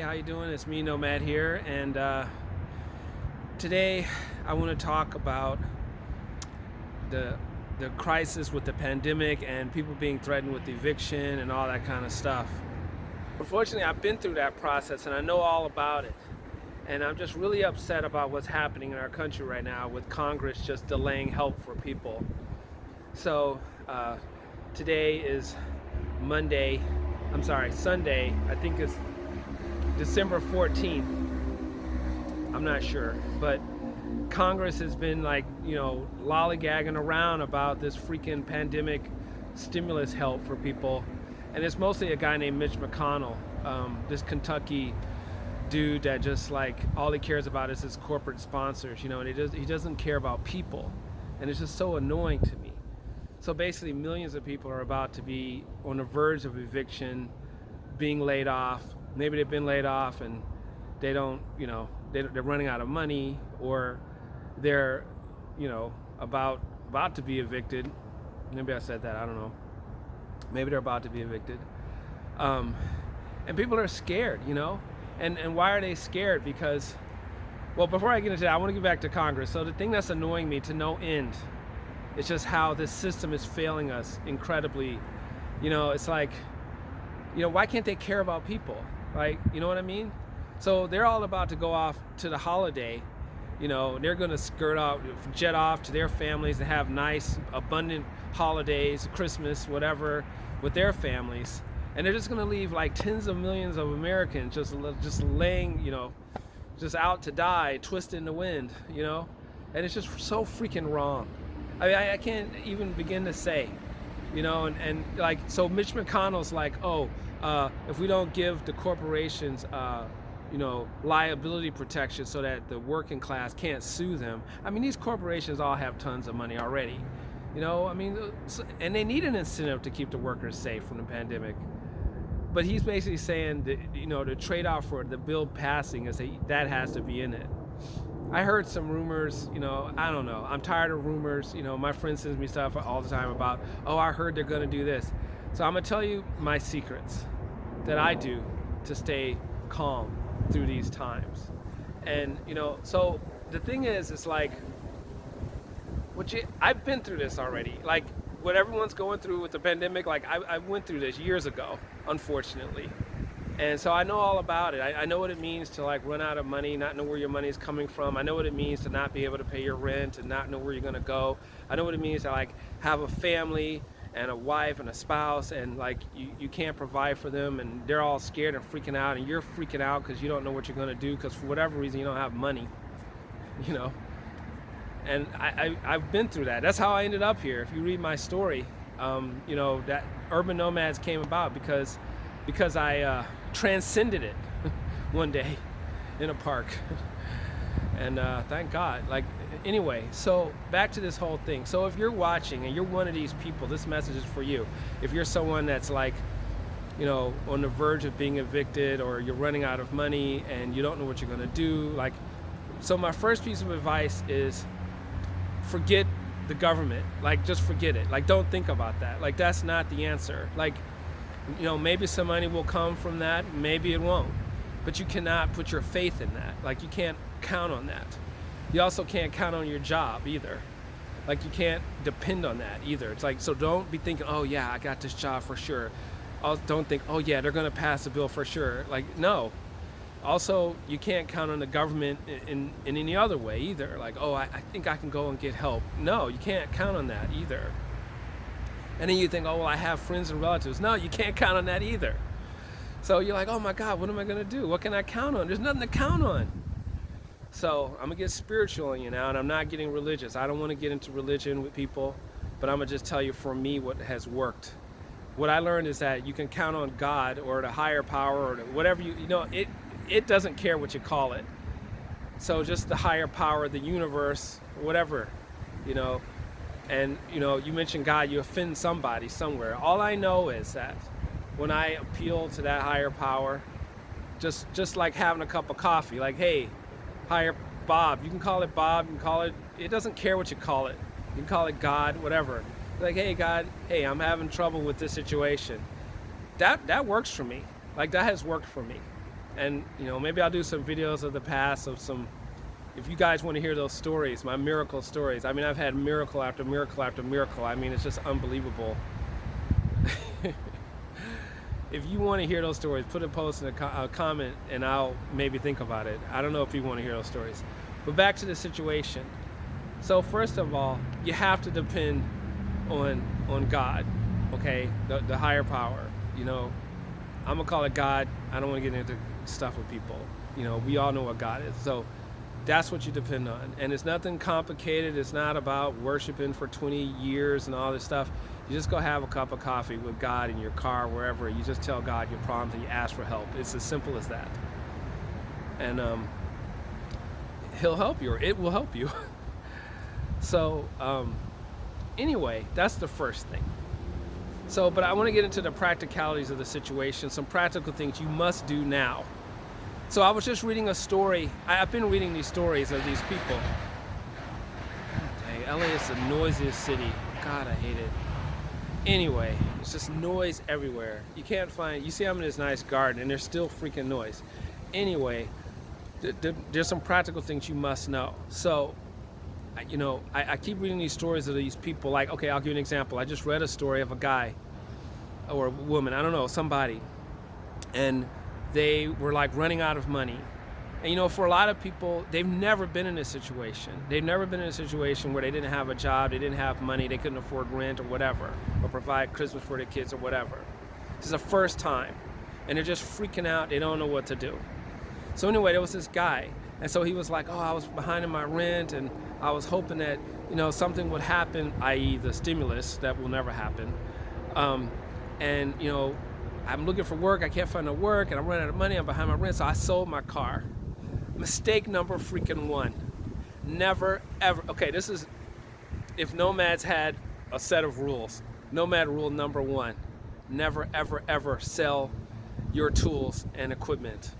how you doing? It's me, Nomad here, and today I want to talk about the crisis with the pandemic and people being threatened with eviction and all that kind of stuff. Unfortunately, I've been through that process and I know all about it. And I'm just really upset about what's happening in our country right now with Congress just delaying help for people. So today is Sunday. I think it's December 14th. I'm not sure, but Congress has been lollygagging around about this freaking pandemic stimulus help for people. And it's mostly a guy named Mitch McConnell, this Kentucky dude that just all he cares about is his corporate sponsors, and he doesn't care about people. And it's just so annoying to me. So basically millions of people are about to be on the verge of eviction, being laid off. Maybe they've been laid off and they don't, they're running out of money, or they're, about to be evicted. Maybe I said that, I don't know. Maybe they're about to be evicted. And people are scared, And why are they scared? Because, well, before I get into that, I want to get back to Congress. So the thing that's annoying me to no end, it's just how this system is failing us incredibly. It's like, why can't they care about people? Right? You know what I mean? So they're all about to go off to the holiday. They're going to jet off to their families and have nice, abundant holidays, Christmas, whatever, with their families. And they're just going to leave tens of millions of Americans just laying, just out to die, twisting the wind, And it's just so freaking wrong. I can't even begin to say, so Mitch McConnell's if we don't give the corporations, liability protection so that the working class can't sue them. I mean, these corporations all have tons of money already, and they need an incentive to keep the workers safe from the pandemic. But he's basically saying that, the trade-off for the bill passing is that has to be in it. I heard some rumors, I don't know. I'm tired of rumors. My friend sends me stuff all the time about, I heard they're going to do this. So I'm going to tell you my secrets that I do to stay calm through these times. And, so the thing is, it's I've been through this already. What everyone's going through with the pandemic, I went through this years ago, unfortunately. And so I know all about it. I know what it means to run out of money, not know where your money is coming from. I know what it means to not be able to pay your rent and not know where you're going to go. I know what it means to have a family and a wife and a spouse, and you can't provide for them, and they're all scared and freaking out, and you're freaking out because you don't know what you're going to do because for whatever reason you don't have money, And I've been through that. That's how I ended up here. If you read my story, that Urban Nomads came about because I transcended it one day in a park. And thank God. Anyway, so back to this whole thing. So if you're watching and you're one of these people, this message is for you. If you're someone that's on the verge of being evicted, or you're running out of money and you don't know what you're going to do, so my first piece of advice is forget the government. Just forget it. Don't think about that. That's not the answer. Maybe some money will come from that, maybe it won't. But you cannot put your faith in that. You can't count on that. You also can't count on your job either. You can't depend on that either. It's so don't be thinking, oh yeah, I got this job for sure. Don't think, oh yeah, they're gonna pass a bill for sure. No. Also, you can't count on the government in any other way either. I think I can go and get help. No, you can't count on that either. And then you think, I have friends and relatives. No, you can't count on that either. So you're oh my God, what am I gonna do? What can I count on? There's nothing to count on. So I'm gonna get spiritual on you now, and I'm not getting religious. I don't want to get into religion with people, but I'm gonna just tell you for me what has worked. What I learned is that you can count on God or the higher power or whatever it doesn't care what you call it. So just the higher power, the universe, whatever, and you mentioned God, you offend somebody somewhere. All I know is that when I appeal to that higher power, just like having a cup of coffee, hey, higher Bob, you can call it Bob, you can call it doesn't care what you call it. You can call it God, whatever. Hey God, hey, I'm having trouble with this situation. That works for me. That has worked for me. And maybe I'll do some videos of the past of some, if you guys want to hear those stories, my miracle stories. I mean, I've had miracle after miracle after miracle. I mean, it's just unbelievable. If you want to hear those stories, put a post in a comment and I'll maybe think about it. I don't know if you want to hear those stories. But back to the situation. So first of all, you have to depend on God, okay? The higher power. I'm gonna call it God. I don't want to get into stuff with people. We all know what God is. So that's what you depend on. And it's nothing complicated. It's not about worshiping for 20 years and all this stuff. You just go have a cup of coffee with God in your car, wherever. You just tell God your problems and you ask for help. It's as simple as that. And He'll help you, or it will help you. So anyway, that's the first thing. So, but I want to get into the practicalities of the situation, some practical things you must do now. So I was just reading a story. I've been reading these stories of these people. Okay, LA is the noisiest city. God, I hate it. Anyway, it's just noise everywhere. You can't find, you see I'm in this nice garden and there's still freaking noise. Anyway, there's some practical things you must know. So, I keep reading these stories of these people. Like, okay, I'll give you an example. I just read a story of a guy or a woman, I don't know, somebody, and they were like running out of money. And for a lot of people, they've never been in this situation. They've never been in a situation where they didn't have a job, they didn't have money, they couldn't afford rent or whatever, or provide Christmas for their kids or whatever. This is the first time, and they're just freaking out. They don't know what to do. So anyway, there was this guy, and so he was like, oh, I was behind in my rent, and I was hoping that something would happen, i.e. the stimulus that will never happen. And I'm looking for work, I can't find no work, and I'm running out of money, I'm behind my rent, so I sold my car. Mistake number freaking one. Never, ever, okay, this is, if nomads had a set of rules, nomad rule number one, never, ever, ever sell your tools and equipment,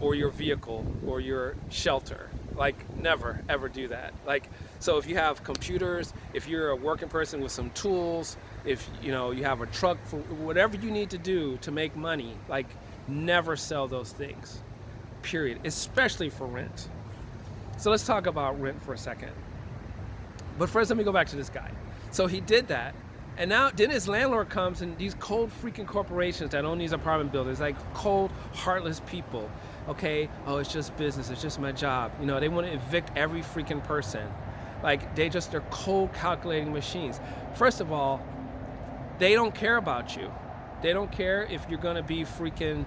or your vehicle, or your shelter. Like, never, ever do that. Like, so if you have computers, if you're a working person with some tools, if you have a truck, for whatever you need to do to make money, like, never sell those things, period, especially for rent. So let's talk about rent for a second. But first, let me go back to this guy. So he did that, and then his landlord comes, and these cold freaking corporations that own these apartment buildings, like cold, heartless people, okay, oh, it's just business, it's just my job. They want to evict every freaking person. Like, they're cold calculating machines. First of all, they don't care about you. They don't care if you're gonna be freaking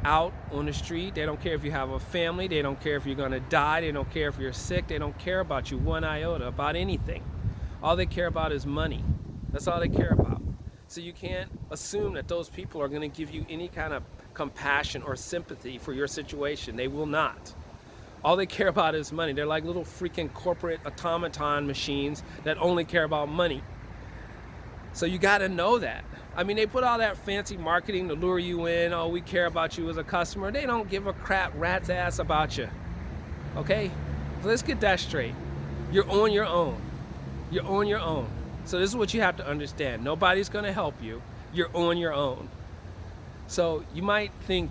out on the street. They don't care if you have a family. They don't care if you're gonna die. They don't care if you're sick. They don't care about you one iota, about anything. All they care about is money. That's all they care about. So you can't assume that those people are gonna give you any kind of compassion or sympathy for your situation. They will not. All they care about is money. They're like little freaking corporate automaton machines that only care about money. So you gotta know that. I mean, they put all that fancy marketing to lure you in. Oh, we care about you as a customer. They don't give a crap rat's ass about you. Okay? So let's get that straight. You're on your own. You're on your own. So this is what you have to understand. Nobody's gonna help you. You're on your own. So you might think,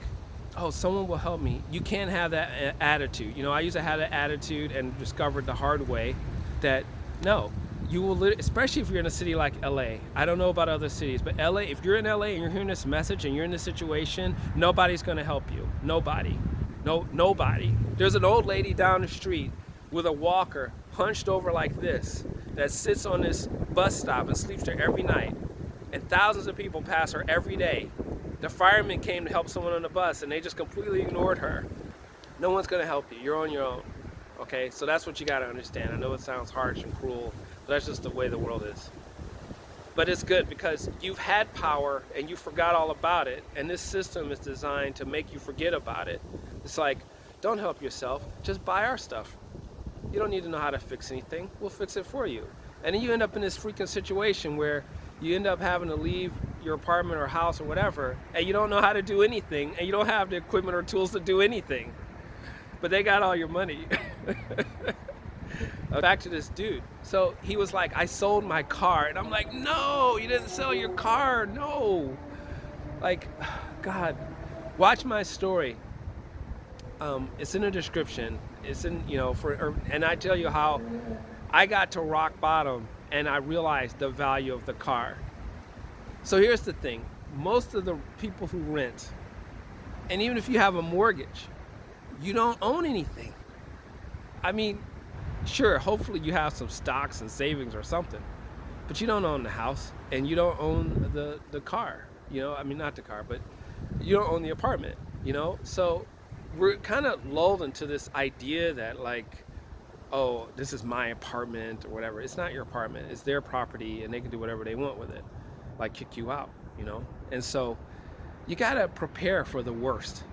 oh, someone will help me. You can't have that attitude. I used to have that attitude and discovered the hard way that no, you will, especially if you're in a city like LA. I don't know about other cities, but LA, if you're in LA and you're hearing this message and you're in this situation, nobody's gonna help you. Nobody. No, nobody. There's an old lady down the street with a walker hunched over like this that sits on this bus stop and sleeps there every night. And thousands of people pass her every day. The firemen came to help someone on the bus and they just completely ignored her. No one's gonna help you. You're on your own. Okay, so that's what you gotta understand. I know it sounds harsh and cruel, but that's just the way the world is. But it's good because you've had power and you forgot all about it, and this system is designed to make you forget about it. It's like, don't help yourself, just buy our stuff. You don't need to know how to fix anything. We'll fix it for you. And then you end up in this freaking situation where you end up having to leave your apartment or house or whatever, and you don't know how to do anything, and you don't have the equipment or tools to do anything. But they got all your money. Back to this dude. So he was like, I sold my car. And I'm like, no, you didn't sell your car. No. Like, God, Watch my story. It's in the description. It's in, and I tell you how I got to rock bottom and I realized the value of the car. So here's the thing. Most of the people who rent, and even if you have a mortgage, you don't own anything. I mean, sure, hopefully you have some stocks and savings or something, but you don't own the house and you don't own the car, I mean, not the car, but you don't own the apartment, So we're kind of lulled into this idea that like, oh, this is my apartment or whatever. It's not your apartment, it's their property and they can do whatever they want with it, like kick you out, And so you gotta prepare for the worst.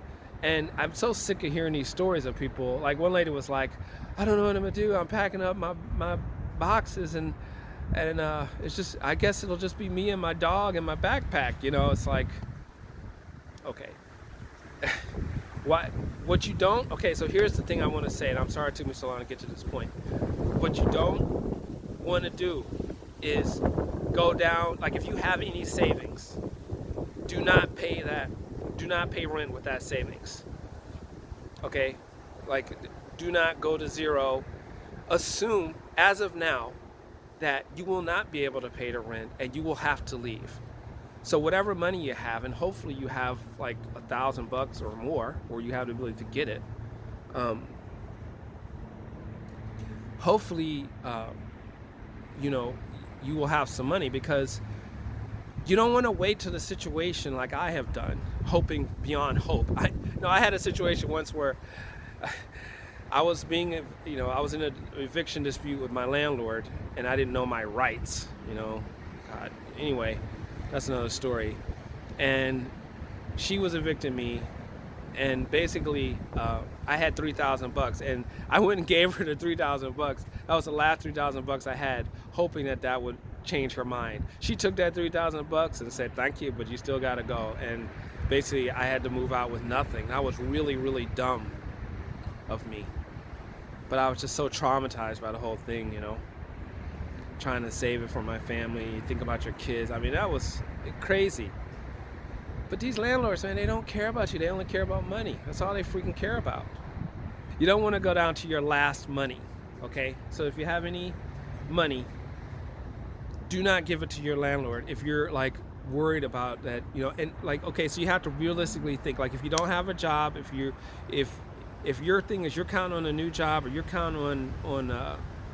And I'm so sick of hearing these stories of people. Like one lady was like, I don't know what I'm gonna do. I'm packing up my boxes and it's just, I guess it'll just be me and my dog and my backpack. It's like, okay. What you don't, okay, so here's the thing I want to say, and I'm sorry it took me so long to get to this point. What you don't want to do is go down, like if you have any savings, do not pay rent with that savings. Okay? Like, do not go to zero. Assume, as of now, that you will not be able to pay the rent and you will have to leave. So whatever money you have, and hopefully you have like $1,000 or more, or you have the ability to get it. Hopefully, you will have some money, because you don't want to wait to the situation like I have done, hoping beyond hope. I had a situation once where I was I was in an eviction dispute with my landlord, and I didn't know my rights. God. Anyway, that's another story. And she was evicting me, and basically I had $3,000, and I went and gave her the $3,000. That was the last $3,000 I had, hoping that would change her mind. She took that $3,000 and said, thank you, but you still gotta go. And basically I had to move out with nothing. That was really, really dumb of me. But I was just so traumatized by the whole thing, trying to save it for my family. You think about your kids. I mean, that was crazy. But these landlords, man, they don't care about you. They only care about money. That's all they freaking care about. You don't want to go down to your last money, okay? So if you have any money, do not give it to your landlord if you're like worried about that, and like, okay, so you have to realistically think, like, if you don't have a job, if your thing is you're counting on a new job, or you're counting on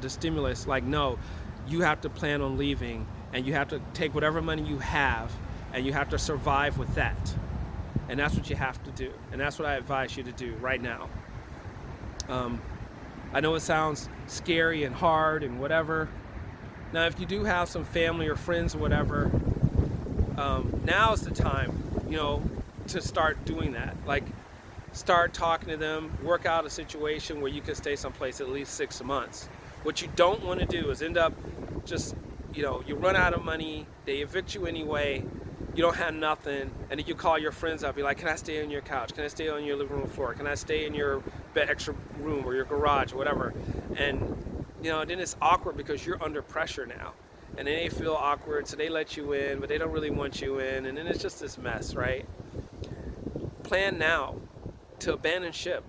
the stimulus, like, no, you have to plan on leaving, and you have to take whatever money you have, and you have to survive with that. And that's what you have to do. And that's what I advise you to do right now. I know it sounds scary and hard and whatever. Now, if you do have some family or friends or whatever, now is the time, to start doing that. Like, start talking to them, work out a situation where you can stay someplace at least 6 months. What you don't want to do is end up just, you run out of money, they evict you anyway, you don't have nothing, and then you call your friends up, be like, can I stay on your couch? Can I stay on your living room floor? Can I stay in your extra room or your garage or whatever? And, then it's awkward because you're under pressure now. And then they feel awkward, so they let you in, but they don't really want you in, and then it's just this mess, right? Plan now to abandon ship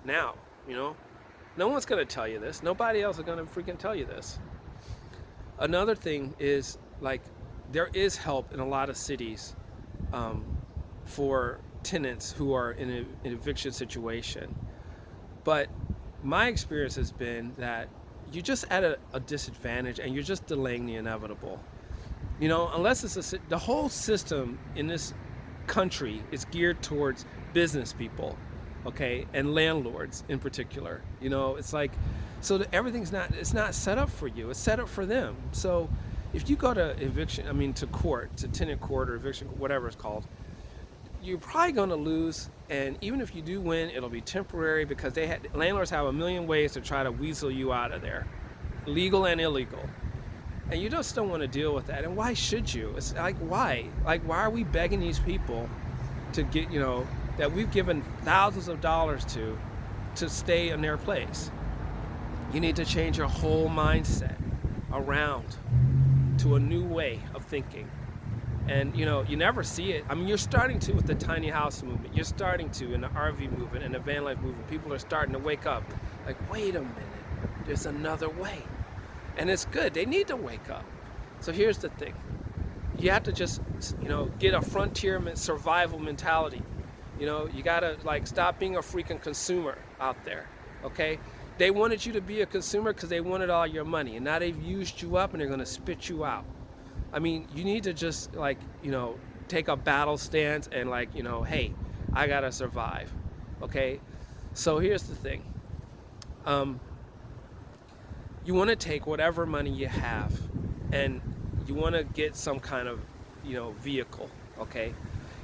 now, No one's going to tell you this. Nobody else is going to freaking tell you this. Another thing is, like, there is help in a lot of cities for tenants who are in an eviction situation. But my experience has been that you're just at a disadvantage, and you're just delaying the inevitable. Unless it's the whole system in this country is geared towards business people, okay, and landlords in particular. It's like, so that everything's it's not set up for you, it's set up for them. So if you go to to court, to tenant court or eviction, whatever it's called, you're probably going to lose. And even if you do win, it'll be temporary, because landlords have a million ways to try to weasel you out of there, legal and illegal. And you just don't want to deal with that. And why should you? It's like, why? Like, why are we begging these people to get, that we've given thousands of dollars to stay in their place? You need to change your whole mindset around to a new way of thinking. And you know, you never see it. I mean, you're starting to with the tiny house movement. You're starting to in the RV movement and the van life movement. People are starting to wake up. Like, wait a minute, there's another way. And it's good. They need to wake up. So here's the thing. You have to just, you know, get a frontier survival mentality. You know, you gotta like stop being a freaking consumer out there, okay? They wanted you to be a consumer because they wanted all your money, and now they've used you up and they're gonna spit you out. I mean, you need to just like, you know, take a battle stance and like, you know, hey, I gotta survive, okay? So here's the thing. You wanna take whatever money you have and you wanna get some kind of, you know, vehicle, okay?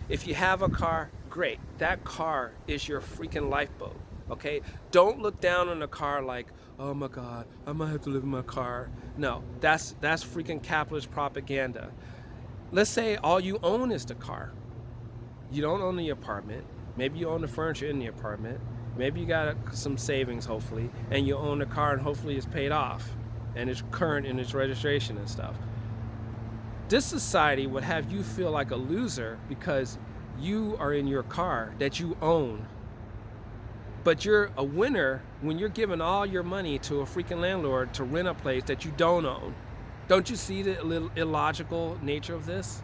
If you have a car, great. That car is your freaking lifeboat, okay? Don't look down on the car like, oh my God, I might have to live in my car. No, that's freaking capitalist propaganda. Let's say all you own is the car. You don't own the apartment. Maybe you own the furniture in the apartment. Maybe you got some savings, hopefully, and you own the car and hopefully it's paid off and it's current in its registration and stuff. This society would have you feel like a loser because you are in your car that you own. But you're a winner when you're giving all your money to a freaking landlord to rent a place that you don't own. Don't you see the illogical nature of this?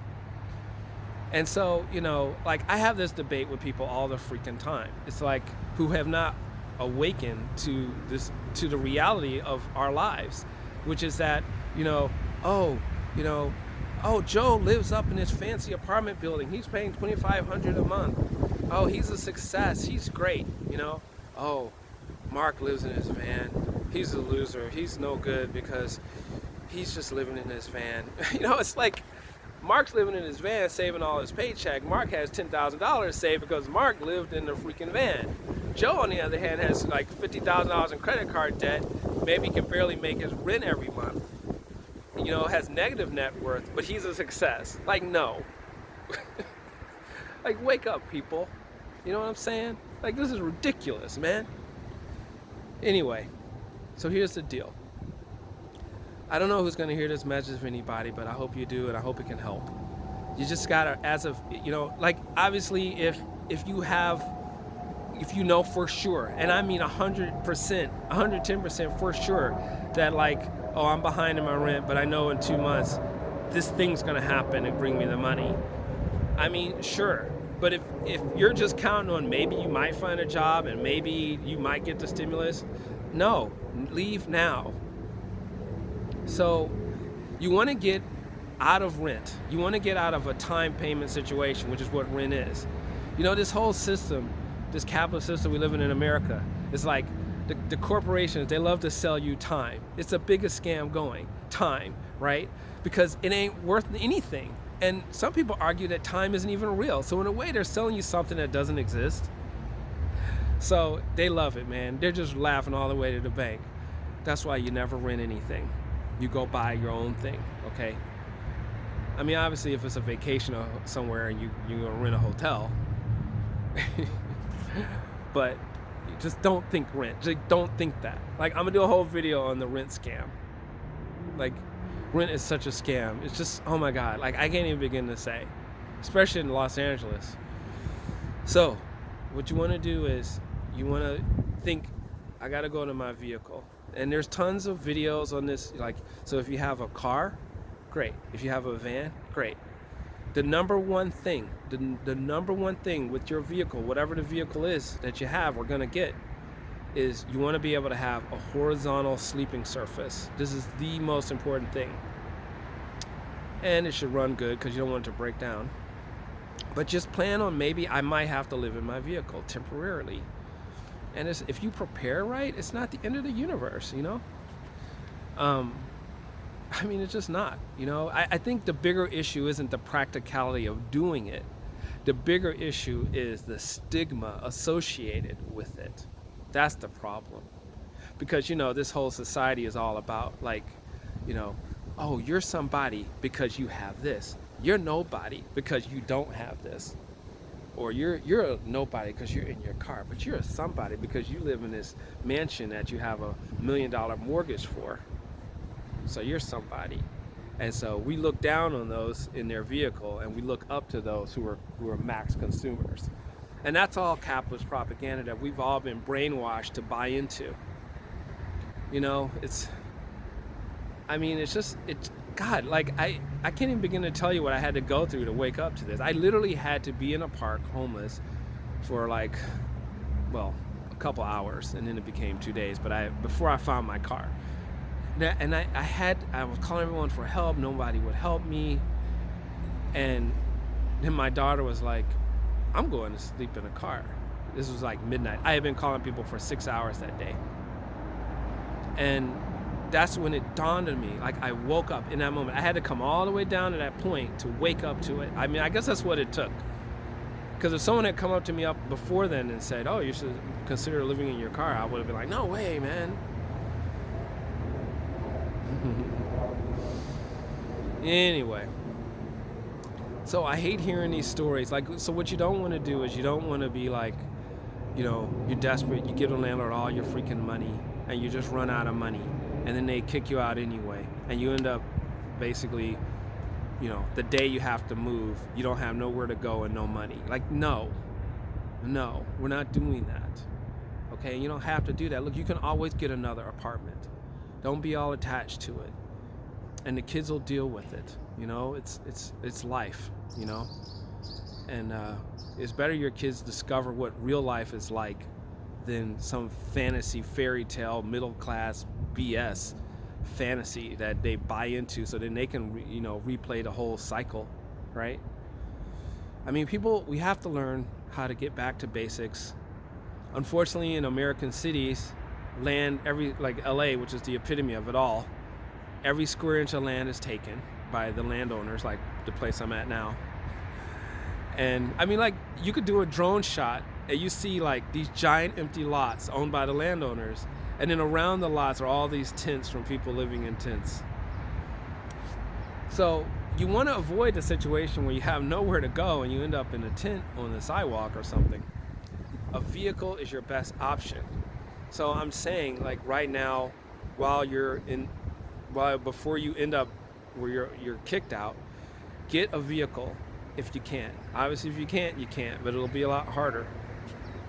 And so, you know, like I have this debate with people all the freaking time. It's like who have not awakened to the reality of our lives, which is that, you know, oh, Joe lives up in this fancy apartment building. He's paying $2,500 a month. Oh, he's a success. He's great, you know. Oh, Mark lives in his van. He's a loser. He's no good because he's just living in his van. You know, it's like Mark's living in his van, saving all his paycheck. Mark has $10,000 saved because Mark lived in the freaking van. Joe, on the other hand, has like $50,000 in credit card debt. Maybe can barely make his rent every month. You know, has negative net worth, but he's a success. Like, no. Like, wake up, people. You know what I'm saying? Like, this is ridiculous, man. Anyway, so here's the deal. I don't know who's going to hear this message, if anybody, but I hope you do, and I hope it can help. You just got to, as of, you know, like, obviously, if you know for sure, and I mean 100%, 110% for sure, that like, oh, I'm behind in my rent, but I know in 2 months, this thing's going to happen and bring me the money. I mean, sure. But if you're just counting on maybe you might find a job and maybe you might get the stimulus, no, leave now. So you want to get out of rent. You want to get out of a time payment situation, which is what rent is. You know, this whole system, this capitalist system we live in America, is like the corporations, they love to sell you time. It's the biggest scam going, time, right? Because it ain't worth anything. And some people argue that time isn't even real. So in a way, they're selling you something that doesn't exist. So they love it, man. They're just laughing all the way to the bank. That's why you never rent anything. You go buy your own thing, okay? I mean, obviously, if it's a vacation or somewhere and you're gonna rent a hotel, but just don't think rent. Just don't think that. Like, I'm gonna do a whole video on the rent scam. Like, rent is such a scam. It's just, oh my God. Like, I can't even begin to say, especially in Los Angeles. So, what you want to do is you want to think, I got to go to my vehicle. And there's tons of videos on this. Like, so if you have a car, great. If you have a van, great. The number one thing, the number one thing with your vehicle, whatever the vehicle is that you have or gonna get, is you want to be able to have a horizontal sleeping surface. This is the most important thing. And it should run good because you don't want it to break down. But just plan on maybe I might have to live in my vehicle temporarily. And if you prepare right, it's not the end of the universe, you know? I mean, it's just not, you know? I think the bigger issue isn't the practicality of doing it. The bigger issue is the stigma associated with it. That's the problem. Because, you know, this whole society is all about, like, you know, oh, you're somebody because you have this. You're nobody because you don't have this. Or you're a nobody because you're in your car, but you're a somebody because you live in this mansion that you have $1 million mortgage for. So you're somebody. And so we look down on those in their vehicle, and we look up to those who are max consumers. And that's all capitalist propaganda that we've all been brainwashed to buy into. You know, it's God, like I can't even begin to tell you what I had to go through to wake up to this. I literally had to be in a park homeless for like, well, a couple hours, and then it became 2 days, but before I found my car. And I was calling everyone for help. Nobody would help me. And then my daughter was like, I'm going to sleep in a car. This was like midnight. I had been calling people for 6 hours that day. And that's when it dawned on me. Like, I woke up in that moment. I had to come all the way down to that point to wake up to it. I mean, I guess that's what it took. Because if someone had come up to me up before then and said, oh, you should consider living in your car, I would have been like, no way, man. Anyway, so I hate hearing these stories. Like, so what you don't want to do is you don't want to be like, you know, you're desperate, you give the landlord all your freaking money, and you just run out of money, and then they kick you out anyway, and you end up basically, you know, the day you have to move, you don't have nowhere to go and no money. Like, no, we're not doing that. Okay, you don't have to do that. Look, you can always get another apartment. Don't be all attached to it. And the kids will deal with it. You know, it's life, you know. And it's better your kids discover what real life is like than some fantasy fairy tale middle class BS fantasy that they buy into, so then they can replay the whole cycle, right? I mean, we have to learn how to get back to basics. Unfortunately, in American cities, land, like LA, which is the epitome of it all, every square inch of land is taken by the landowners, like the place I'm at now. And I mean, like, you could do a drone shot and you see like these giant empty lots owned by the landowners, and then around the lots are all these tents from people living in tents. So you want to avoid the situation where you have nowhere to go and you end up in a tent on the sidewalk or something. A vehicle is your best option. So I'm saying, like, right now, before you end up where you're kicked out, get a vehicle if you can. Obviously, if you can't, you can't, but it'll be a lot harder.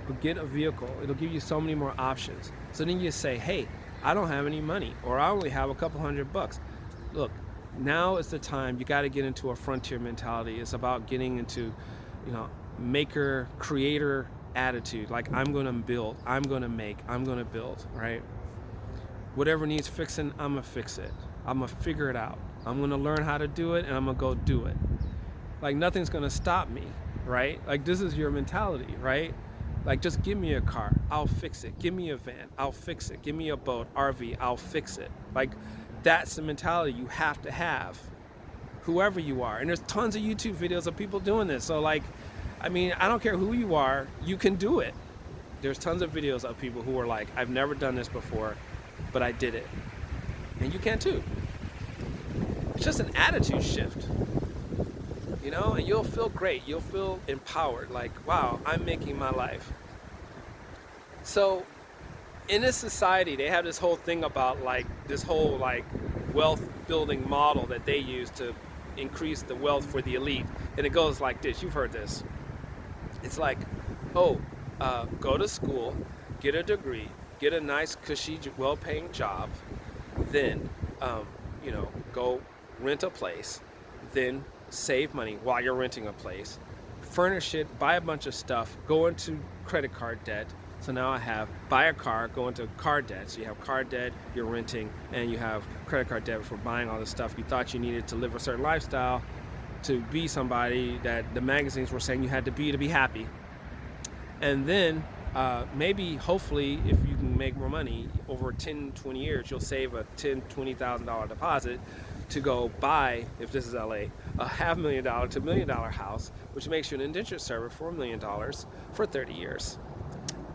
But get a vehicle. It'll give you so many more options. So then you say, hey, I don't have any money, or I only have a couple $100. Look, now is the time. You got to get into a frontier mentality. It's about getting into, maker, creator attitude. Like, I'm going to build, I'm going to make, I'm going to build, right? Whatever needs fixing, I'm going to fix it. I'm going to figure it out. I'm going to learn how to do it, and I'm going to go do it. Like, nothing's going to stop me, right? Like, this is your mentality, right? Like, just give me a car, I'll fix it. Give me a van, I'll fix it. Give me a boat, RV, I'll fix it. Like, that's the mentality you have to have, whoever you are. And there's tons of YouTube videos of people doing this. So, like, I mean, I don't care who you are, you can do it. There's tons of videos of people who are like, I've never done this before, but I did it. And you can too. It's just an attitude shift. And you'll feel great. You'll feel empowered. Like, wow, I'm making my life. So in this society, they have this whole thing about like this whole like wealth building model that they use to increase the wealth for the elite. And it goes like this. You've heard this. It's like, go to school, get a degree, get a nice, cushy, well-paying job, then, go rent a place, then save money while you're renting a place, furnish it, buy a bunch of stuff, go into credit card debt. So now I have buy a car, go into car debt. So you have car debt, you're renting, and you have credit card debt for buying all the stuff you thought you needed to live a certain lifestyle, to be somebody that the magazines were saying you had to be happy. And then maybe, hopefully, if you can make more money, over 10, 20 years, you'll save a $10,000, $20,000 deposit to go buy, if this is LA, a $500,000 to $1 million house, which makes you an indentured server for $1 million for 30 years.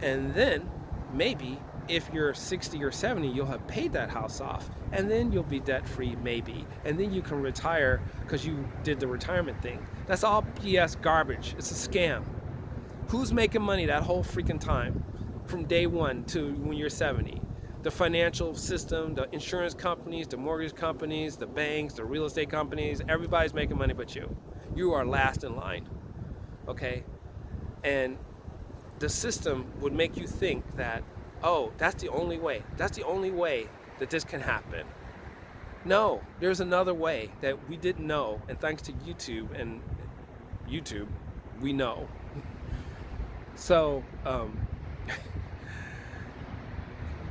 And then maybe if you're 60 or 70, you'll have paid that house off, and then you'll be debt free, maybe. And then you can retire because you did the retirement thing. That's all BS garbage. It's a scam. Who's making money that whole freaking time from day one to when you're 70? the financial system, the insurance companies, the mortgage companies, the banks, the real estate companies, everybody's making money but you. You are last in line, okay? And the system would make you think that, oh, that's the only way. That's the only way that this can happen. No, there's another way that we didn't know, and thanks to YouTube, we know. So,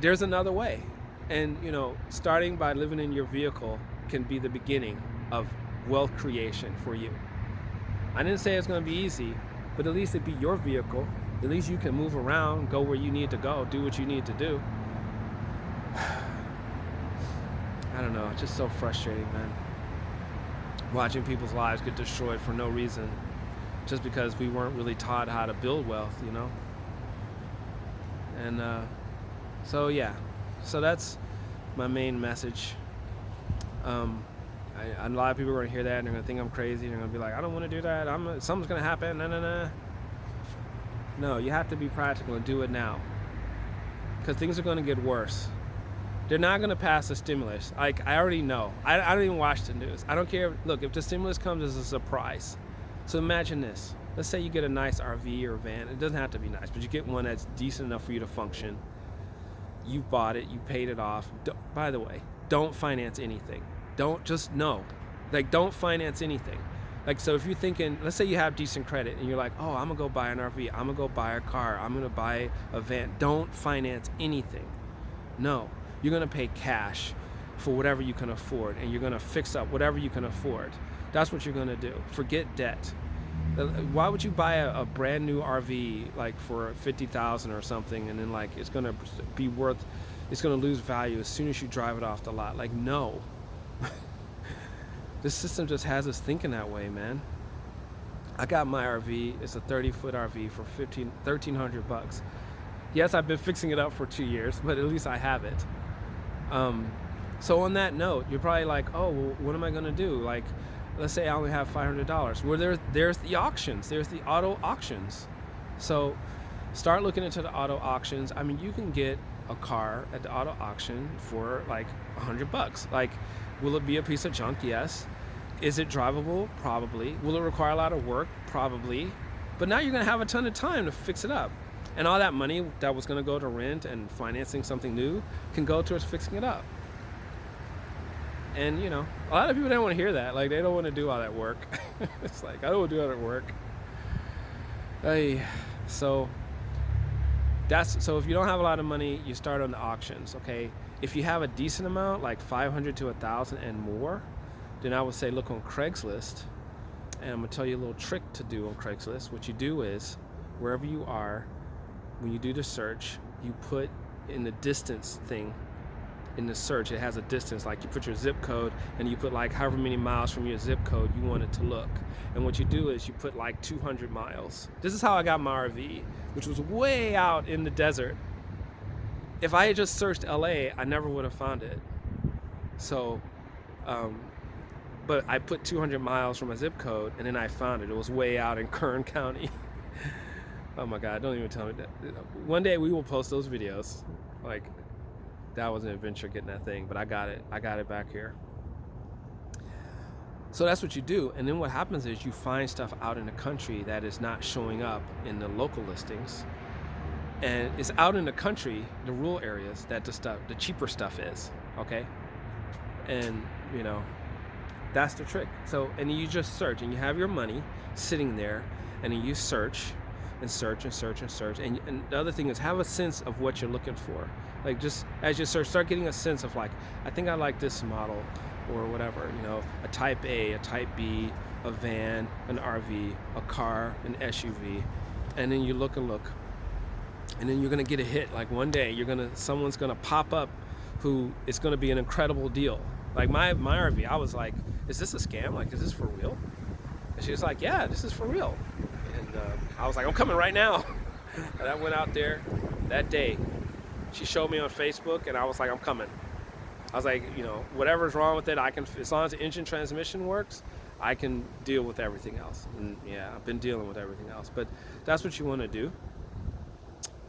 there's another way. And, starting by living in your vehicle can be the beginning of wealth creation for you. I didn't say it's going to be easy, but at least it'd be your vehicle. At least you can move around, go where you need to go, do what you need to do. I don't know, it's just so frustrating, man. Watching people's lives get destroyed for no reason, just because we weren't really taught how to build wealth, And so that's my main message. A lot of people are going to hear that and they're going to think I'm crazy. They're going to be like, I don't want to do that. Something's going to happen. No, you have to be practical and do it now, because things are going to get worse. They're not going to pass a stimulus. I already know. I don't even watch the news. I don't care. Look, if the stimulus comes as a surprise. So imagine this. Let's say you get a nice RV or van. It doesn't have to be nice, but you get one that's decent enough for you to function. You bought it. You paid it off. By the way, don't finance anything. Don't finance anything. So if you're thinking, let's say you have decent credit and you're like, oh, I'm going to go buy an RV. I'm going to go buy a car. I'm going to buy a van. Don't finance anything. No. You're going to pay cash for whatever you can afford, and you're going to fix up whatever you can afford. That's what you're going to do. Forget debt. Why would you buy a brand new RV for $50,000 or something, and then it's going to it's going to lose value as soon as you drive it off the lot? No. This system just has us thinking that way, man. I got my RV. It's a 30-foot RV for $1,300. Yes, I've been fixing it up for 2 years, but at least I have it. So on that note, you're probably like, oh, well, what am I going to do? Let's say I only have $500. Well, there's the auctions. There's the auto auctions. So start looking into the auto auctions. I mean, you can get a car at the auto auction for $100. Will it be a piece of junk? Yes. Is it drivable? Probably. Will it require a lot of work? Probably. But now you're going to have a ton of time to fix it up. And all that money that was going to go to rent and financing something new can go towards fixing it up. And, a lot of people don't want to hear that. They don't want to do all that work. It's I don't want to do all that work. So if you don't have a lot of money, you start on the auctions, okay? If you have a decent amount, like 500 to 1,000 and more, then I would say look on Craigslist. And I'm going to tell you a little trick to do on Craigslist. What you do is, wherever you are, when you do the search, you put in the distance thing in the search. It has a distance, you put your zip code and you put however many miles from your zip code you want it to look. And what you do is you put 200 miles. This is how I got my RV, which was way out in the desert. If I had just searched LA, I never would have found it. So, but I put 200 miles from my zip code and then I found it. It was way out in Kern County. Oh my God, don't even tell me that. One day we will post those videos. That was an adventure getting that thing, but I got it back here. So that's what you do. And then what happens is you find stuff out in the country that is not showing up in the local listings. And it's out in the country, the rural areas, that the cheaper stuff is, okay? And, that's the trick. So, and you just search, and you have your money sitting there, and then you search and search and search and search. And the other thing is, have a sense of what you're looking for. Just as you search, start getting a sense of I think I like this model or whatever, a type A, a type B, a van, an RV, a car, an SUV. And then you look and look. And then you're going to get a hit. One day someone's going to pop up who it's going to be an incredible deal. My RV, I was like, is this a scam? Is this for real? And she was like, yeah, this is for real. And I was like, I'm coming right now. And I went out there that day. She showed me on Facebook, and I was like, I'm coming. I was like, whatever's wrong with it, I can, as long as the engine transmission works, I can deal with everything else. And yeah, I've been dealing with everything else. But that's what you want to do.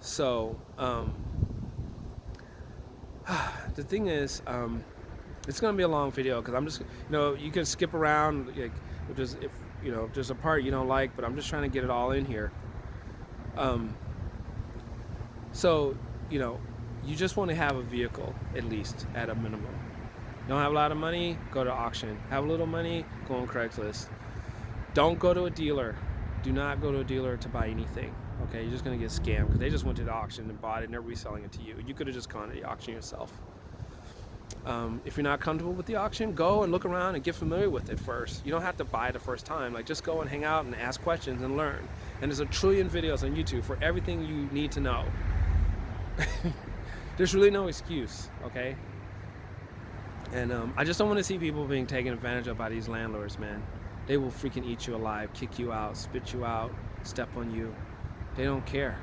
So, The thing is, it's gonna be a long video because I'm just, you can skip around, like, if there's a part you don't like, but I'm just trying to get it all in here. So, you just want to have a vehicle, at least, at a minimum. Don't have a lot of money, go to auction. Have a little money, go on Craigslist. Don't go to a dealer. Do not go to a dealer to buy anything. Okay, you're just gonna get scammed because they just went to the auction and bought it and they're reselling it to you. You could have just gone to the auction yourself. If you're not comfortable with the auction, go and look around and get familiar with it first. You don't have to buy it the first time. Like, just go and hang out and ask questions and learn. And there's a trillion videos on YouTube for everything you need to know. There's really no excuse, okay? And I just don't want to see people being taken advantage of by these landlords, man. They will freaking eat you alive, kick you out, spit you out, step on you. They don't care.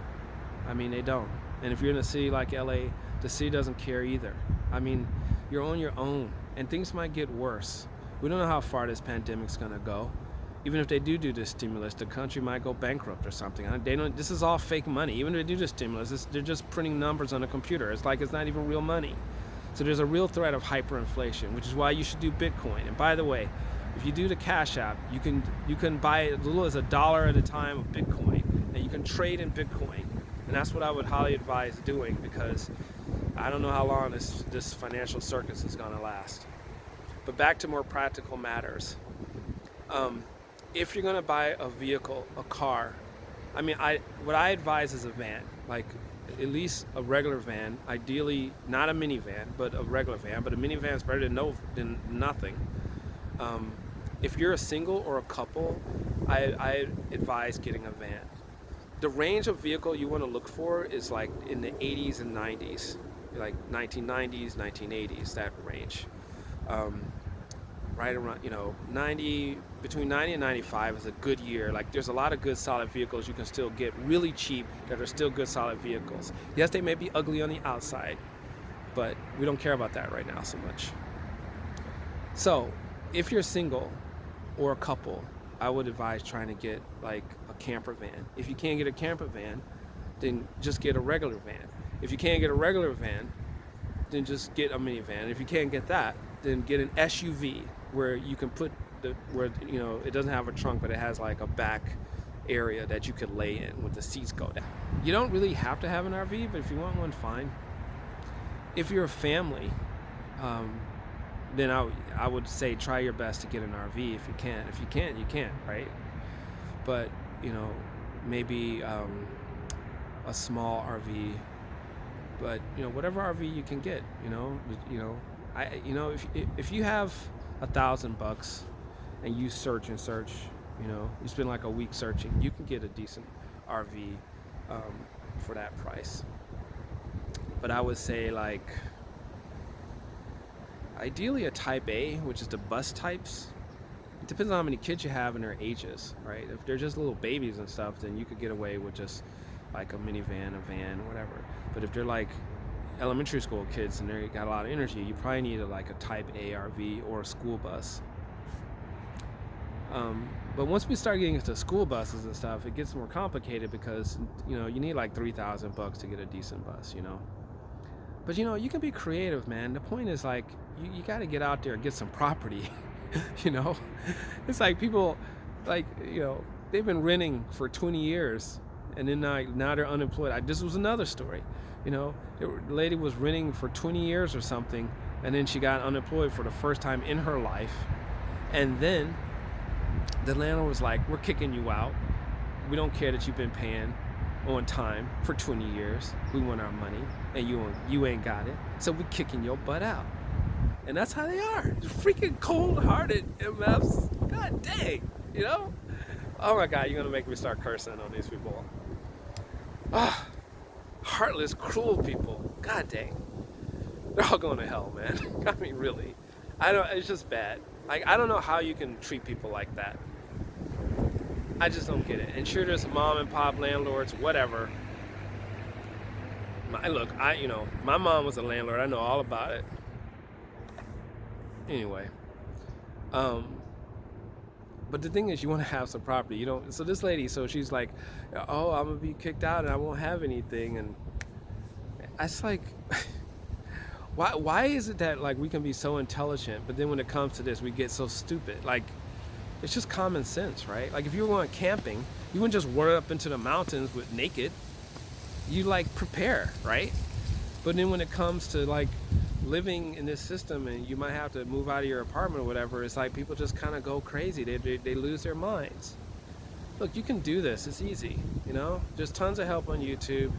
I mean, they don't. And if you're in a city like LA, the city doesn't care either. I mean, you're on your own, and things might get worse. We don't know how far this pandemic's gonna go. Even if they do this stimulus, the country might go bankrupt or something. This is all fake money. Even if they do this stimulus, they're just printing numbers on a computer. It's like it's not even real money. So there's a real threat of hyperinflation, which is why you should do Bitcoin. And by the way, if you do the Cash App, you can buy as little as $1 at a time of Bitcoin, and you can trade in Bitcoin. And that's what I would highly advise doing, because I don't know how long this financial circus is going to last. But back to more practical matters. If you're going to buy a vehicle, a car, what I advise is a van, like at least a regular van, ideally not a minivan, but a regular van. But a minivan is better than nothing. If you're a single or a couple, I advise getting a van. The range of vehicle you want to look for is like in the 80s and 90s, like 1990s, 1980s, that range. Right around, between 90 and 95 is a good year. Like, there's a lot of good solid vehicles you can still get really cheap that are still good solid vehicles. Yes, they may be ugly on the outside, but we don't care about that right now so much. So if you're single or a couple, I would advise trying to get like a camper van. If you can't get a camper van, then just get a regular van. If you can't get a regular van, then just get a minivan. If you can't get that, then get an SUV where you can put it doesn't have a trunk, but it has like a back area that you could lay in with the seats go down. You don't really have to have an RV, but if you want one, fine. If you're a family, then I would say try your best to get an RV if you can. If you can't, you can't, right? But maybe a small RV. But whatever RV you can get, if you have $1,000 and you search, you spend like a week searching, you can get a decent RV for that price. But I would say, like, ideally a type A, which is the bus types. It depends on how many kids you have and their ages, right? If they're just little babies and stuff, then you could get away with just like a minivan, a van, whatever. But if they're like elementary school kids and they got a lot of energy, you probably need a type A RV or a school bus. But once we start getting into school buses and stuff, it gets more complicated because you need like $3,000 to get a decent bus, But you can be creative, man. The point is, like, you got to get out there and get some property. It's like people, like, they've been renting for 20 years and then now they're unemployed. This was another story. The lady was renting for 20 years or something, and then she got unemployed for the first time in her life. And then the landlord was like, we're kicking you out. We don't care that you've been paying on time for 20 years. We want our money, and you ain't got it. So we're kicking your butt out. And that's how they are. They're freaking cold-hearted MFs. God dang, Oh my God, you're gonna make me start cursing on these people. Heartless, cruel people. God dang. They're all going to hell, man. I mean, really. It's just bad. Like, I don't know how you can treat people like that. I just don't get it. And sure, there's mom and pop landlords, whatever. My mom was a landlord. I know all about it. Anyway. But the thing is, you want to have some property. So this lady, she's like, oh, I'm going to be kicked out and I won't have anything. And it's like, Why is it that like we can be so intelligent, but then when it comes to this, we get so stupid? Like, it's just common sense, right? Like if you were going camping, you wouldn't just run up into the mountains with naked. You like prepare, right? But then when it comes to like living in this system, and you might have to move out of your apartment or whatever, it's like people just kind of go crazy. They lose their minds. Look, you can do this. It's easy, you know? There's tons of help on YouTube.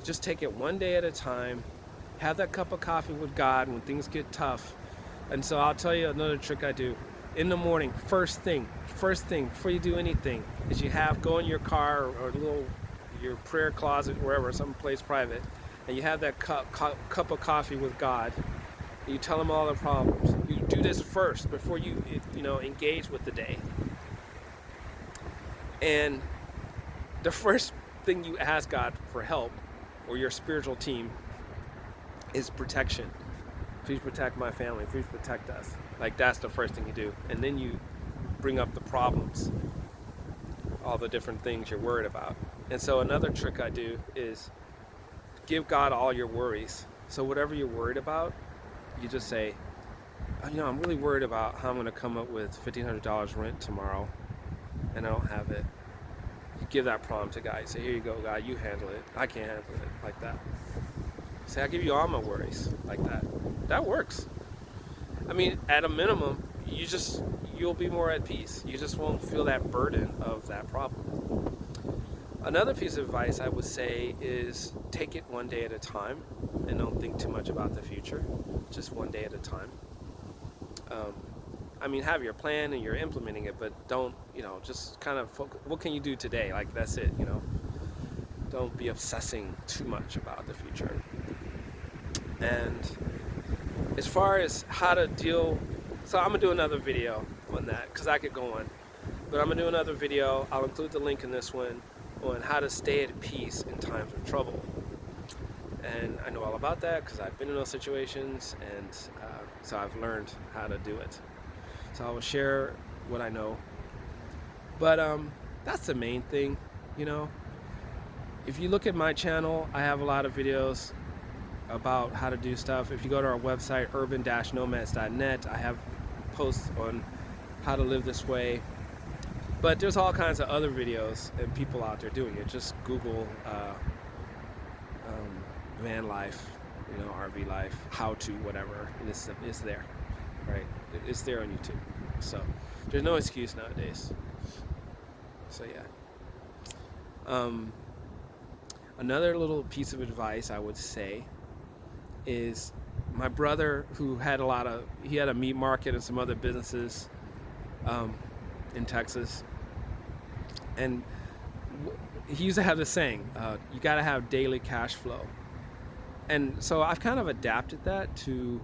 Just take it one day at a time. Have that cup of coffee with God when things get tough. And so I'll tell you another trick I do. In the morning, first thing before you do anything is go in your car or your prayer closet, wherever, someplace private, and you have that cup of coffee with God. And you tell him all the problems. You do this first before you engage with the day. And the first thing you ask God for help, or your spiritual team, is protection. Please protect my family. Please protect us. Like, that's the first thing you do. And then you bring up the problems, all the different things you're worried about. And so another trick I do is give God all your worries. So whatever you're worried about, you just say, I'm really worried about how I'm going to come up with $1,500 rent tomorrow, and I don't have it. You give that problem to God. You say, here you go, God, you handle it. I can't handle it. Like that. Say, I give you all my worries. Like that. That works. I mean, at a minimum, you'll be more at peace. You just won't feel that burden of that problem. Another piece of advice I would say is take it one day at a time and don't think too much about the future. Just one day at a time. Have your plan and you're implementing it, but don't, just kind of focus. What can you do today? Like, that's it, Don't be obsessing too much about the future. And as far as how to deal, so I'm going to do another video on that because I could go on. But I'm going to do another video. I'll include the link in this one on how to stay at peace in times of trouble. And I know all about that because I've been in those situations, and so I've learned how to do it. So I will share what I know. But that's the main thing, If you look at my channel, I have a lot of videos about how to do stuff. If you go to our website, urban-nomads.net, I have posts on how to live this way. But there's all kinds of other videos and people out there doing it. Just Google van life, RV life, how to, whatever, and it's there, right? It's there on YouTube. So there's no excuse nowadays. So yeah. Another little piece of advice I would say is my brother, who had he had a meat market and some other businesses in Texas, and he used to have this saying, you got to have daily cash flow. And so I've kind of adapted that to,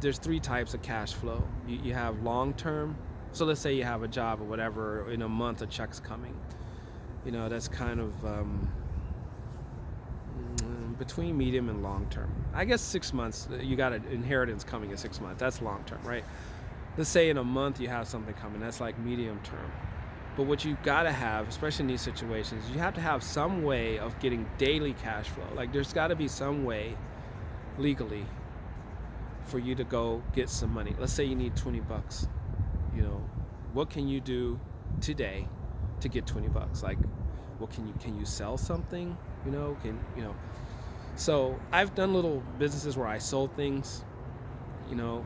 there's 3 types of cash flow. You have long-term. So let's say you have a job or whatever, in a month a check's coming. That's kind of between medium and long-term. I guess 6 months, you got an inheritance coming in 6 months. That's long-term, right? Let's say in a month you have something coming. That's like medium-term. But what you got to have, especially in these situations, you have to have some way of getting daily cash flow. Like, there's got to be some way legally for you to go get some money. Let's say you need $20. What can you do today to get $20? Like, what can you sell something? So I've done little businesses where I sold things. You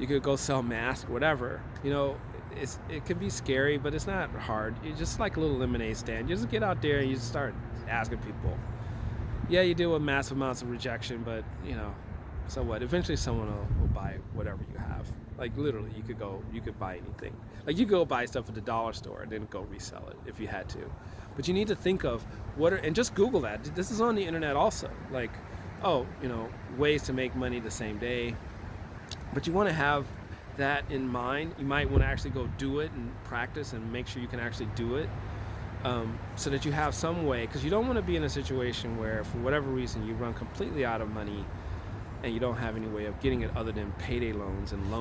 could go sell masks, whatever. It can be scary, but it's not hard. It's just like a little lemonade stand. You just get out there and you just start asking people. Yeah, you deal with massive amounts of rejection, but so what? Eventually someone will buy whatever you have. Like, literally, you could buy anything. Like, you go buy stuff at the dollar store and then go resell it if you had to. But you need to think of and just Google that. This is on the internet also. Like, ways to make money the same day. But you want to have that in mind. You might want to actually go do it and practice and make sure you can actually do it, so that you have some way, because you don't want to be in a situation where for whatever reason you run completely out of money and you don't have any way of getting it other than payday loans and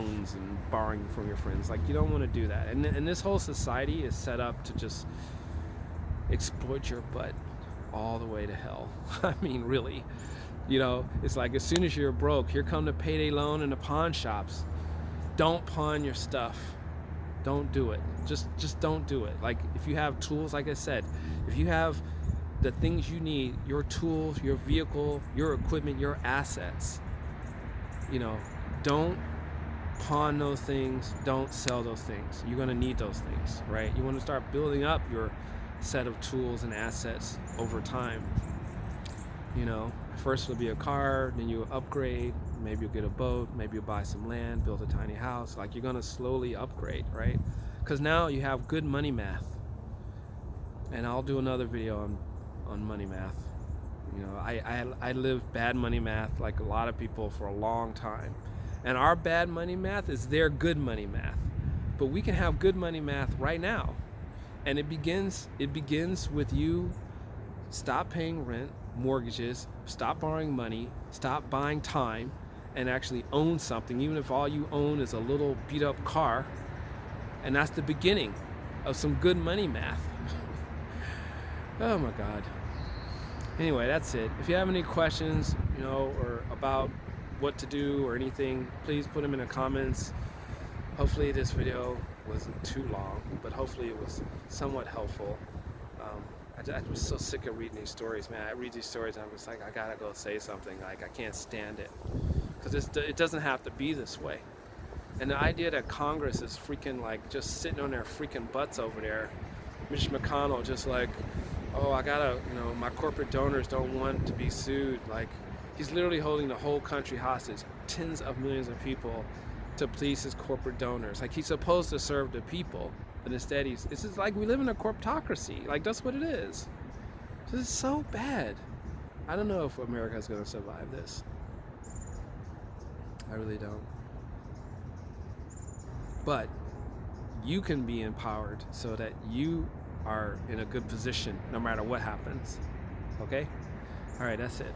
borrowing from your friends. Like, you don't want to do that. And this whole society is set up to just exploit your butt all the way to hell. I mean, really. You know, it's like as soon as you're broke, here come the payday loan and the pawn shops. Don't pawn your stuff. Don't do it. Just don't do it. Like if you have tools, like I said, if you have the things you need, your tools, your vehicle, your equipment, your assets, you know, don't pawn those things, don't sell those things. You're going to need those things, right? You want to start building up your set of tools and assets over time. You know, first it'll be a car, then you upgrade, maybe you'll get a boat, maybe you'll buy some land, build a tiny house. Like you're going to slowly upgrade, right? Because now you have good money math. And I'll do another video on money math. You know, I lived bad money math like a lot of people for a long time. And our bad money math is their good money math. But we can have good money math right now. And it begins with you stop paying rent, mortgages, stop borrowing money, stop buying time, and actually own something, even if all you own is a little beat up car. And that's the beginning of some good money math. Oh my God. Anyway, that's it. If you have any questions, you know, or about what to do or anything, please put them in the comments. Hopefully this video wasn't too long, but hopefully it was somewhat helpful. I was so sick of reading these stories, man. I read these stories and I'm just like, I gotta go say something. Like, I can't stand it. Because it doesn't have to be this way. And the idea that Congress is freaking like just sitting on their freaking butts over there. Mitch McConnell just like, oh, I gotta, you know, my corporate donors don't want to be sued. Like, he's literally holding the whole country hostage, tens of millions of people, to please his corporate donors. Like, he's supposed to serve the people, but instead it's just like we live in a corptocracy. Like, that's what it is. This is so bad. I don't know if America's gonna survive this. I really don't. But you can be empowered so that you are in a good position no matter what happens. Okay? All right, that's it.